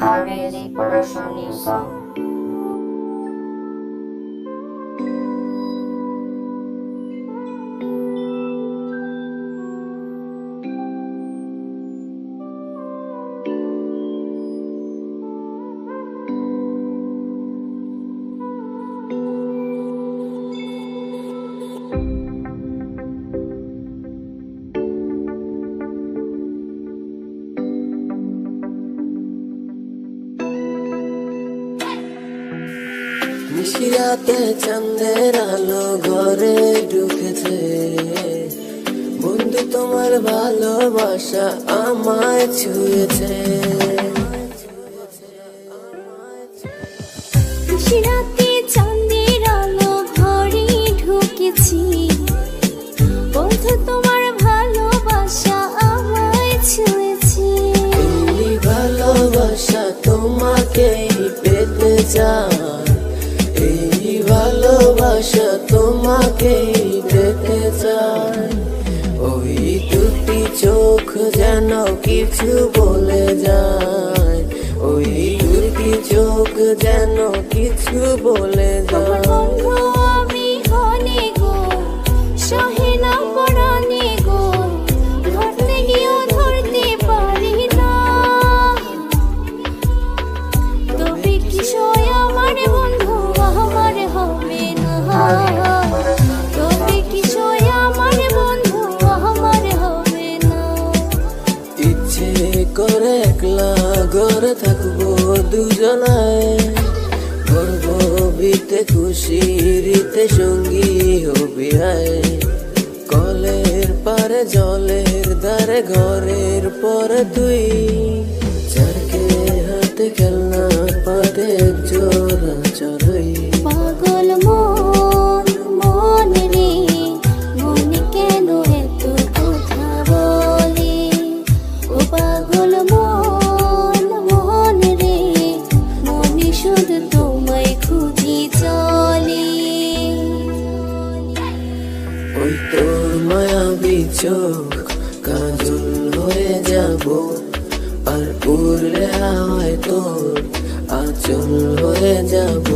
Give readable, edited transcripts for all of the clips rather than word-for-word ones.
a really production song. নিশিরাতে চাঁদের আলো ঘরে ঢুকেছে, বন্ধু তোমার ভালোবাসা আমায় ছুঁয়েছে। নিশিরাতে চাঁদের আলো ঘরে ঢুকেছি, বন্ধু তোমার ভালোবাসা আমায় ছুঁয়েছে। এই ভালোবাসা তোমাকেই পেতে চাই, এই ভালোবাসা তোমাকেই পেতে চাই। ওই দুটি চোখ যেন কিছু বলে যায়, ওই দুটি চোখ যেন কিছু বলে যায়। বন্ধু আমি হনে গো, সহে না পরানে গো, ধরতে গিয়েও ধরতে পারি না। তবে কি সয় আমার বন্ধু আমার হবে না, তবে কি সয় আমার বন্ধু আমার হবে না। ইচ্ছে করে একলা ঘরে থাকবো দুজনায়, গর্ববিতে খুশিতে সঙ্গী হবি আয়। কলের পারে জলের ধারে ঘরের পরে তুই, চারকে হাতে খেলনা পাতে জোড়া চড়ই। পাগল মন মন রে, মন কেন এত কথা বলে? ও পাগল মন মন রে, মনে শুধু তোমায় খুঁজি চলে। ওই তোর মায়াবী চোখ কাজল হয়ে যাব, আর উড়লে হাওয়ায় তোর আঁচল হয়ে যাব।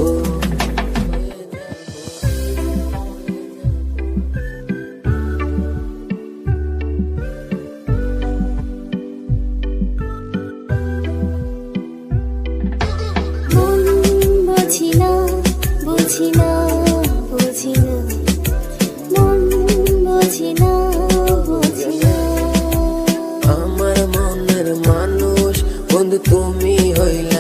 মন বুঝি না বুঝি না বুঝি না, মন বুঝি না বুঝি না। আমার মনের মানুষ বন্ধু তুমি হইলে